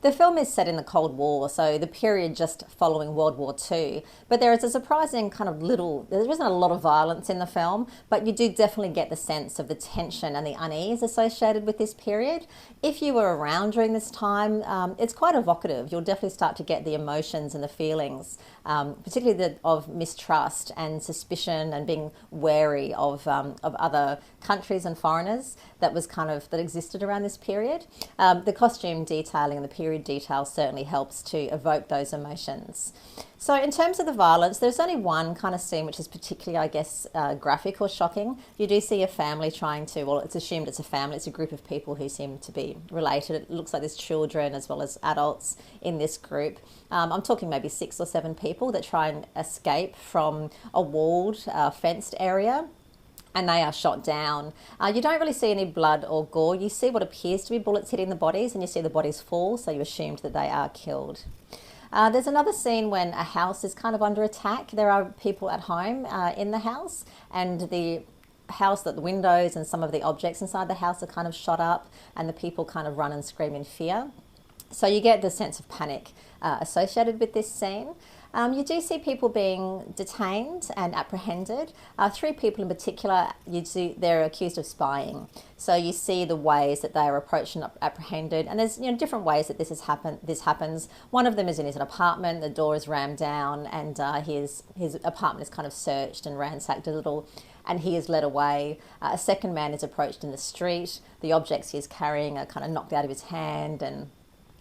The film is set in the Cold War, so the period just following World War II. But there is a surprising kind of there isn't a lot of violence in the film, but you do definitely get the sense of the tension and the unease associated with this period. If you were around during this time, it's quite evocative. You'll definitely start to get the emotions and the feelings, particularly of mistrust and suspicion and being wary of other countries and foreigners that existed around this period. The costume detailing and the period detail certainly helps to evoke those emotions. So in terms of the violence, there's only one kind of scene which is particularly, I guess, graphic or shocking. You do see a family it's assumed it's a family, it's a group of people who seem to be related. It looks like there's children as well as adults in this group. I'm talking maybe 6 or 7 people that try and escape from a walled, fenced area, and they are shot down. You don't really see any blood or gore. You see what appears to be bullets hitting the bodies, and you see the bodies fall, so you assumed that they are killed. There's another scene when a house is kind of under attack. There are people at home in the house, and the windows and some of the objects inside the house are kind of shot up, and the people kind of run and scream in fear. So you get the sense of panic associated with this scene. You do see people being detained and apprehended. 3 people in particular, they're accused of spying. So you see the ways that they are approached and apprehended, and there's different ways that this happens. One of them is in his apartment. The door is rammed down, and his apartment is kind of searched and ransacked a little, and he is led away. A second man is approached in the street. The objects he is carrying are kind of knocked out of his hand, and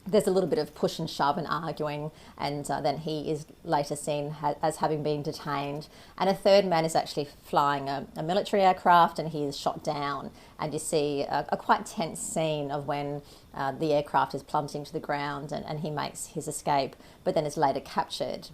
there's a little bit of push and shove and arguing, and then he is later seen as having been detained. And a third man is actually flying a military aircraft, and he is shot down. And you see a quite tense scene of when the aircraft is plummeting to the ground, and he makes his escape, but then is later captured.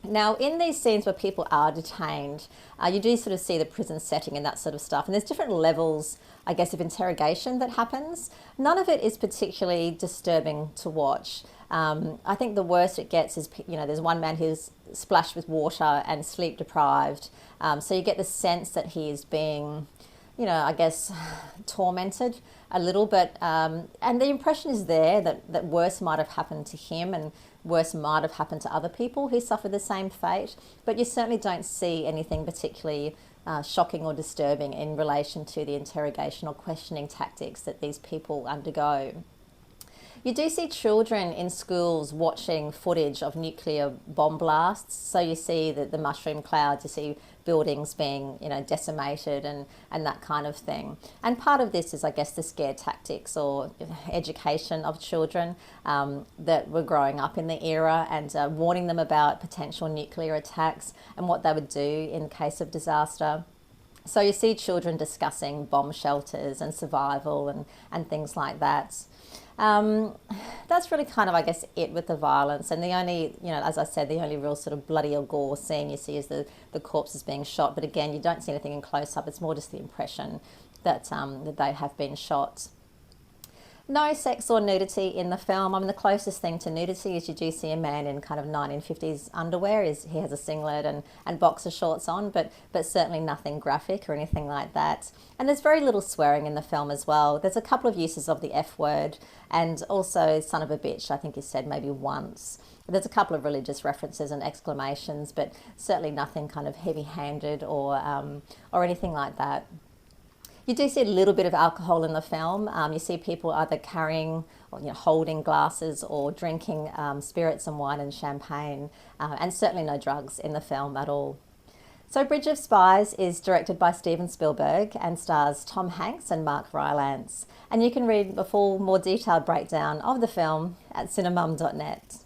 Now, in these scenes where people are detained, you do sort of see the prison setting and that sort of stuff. And there's different levels, I guess, of interrogation that happens. None of it is particularly disturbing to watch. I think the worst it gets is, there's one man who's splashed with water and sleep deprived. So you get the sense that he is being, I guess, tormented a little bit. And the impression is there that worse might have happened to him, and worse might have happened to other people who suffered the same fate. But you certainly don't see anything particularly shocking or disturbing in relation to the interrogation or questioning tactics that these people undergo. You do see children in schools watching footage of nuclear bomb blasts. So you see the mushroom clouds, you see buildings being, decimated and that kind of thing. And part of this is, I guess, the scare tactics or education of children that were growing up in the era, and warning them about potential nuclear attacks and what they would do in case of disaster. So you see children discussing bomb shelters and survival and things like that. That's really kind of, I guess, it with the violence. And the only, as I said, the only real sort of bloody or gore scene you see is the corpses being shot. But again, you don't see anything in close-up. It's more just the impression that they have been shot. No sex or nudity in the film. The closest thing to nudity is you do see a man in kind of 1950s underwear. He has a singlet and boxer shorts on, but certainly nothing graphic or anything like that. And there's very little swearing in the film as well. There's a couple of uses of the F word, and also son of a bitch, I think is said maybe once. There's a couple of religious references and exclamations, but certainly nothing kind of heavy-handed or anything like that. You do see a little bit of alcohol in the film. You see people either carrying or holding glasses or drinking spirits and wine and champagne, and certainly no drugs in the film at all. So Bridge of Spies is directed by Steven Spielberg and stars Tom Hanks and Mark Rylance. And you can read a full, more detailed breakdown of the film at cinemum.net.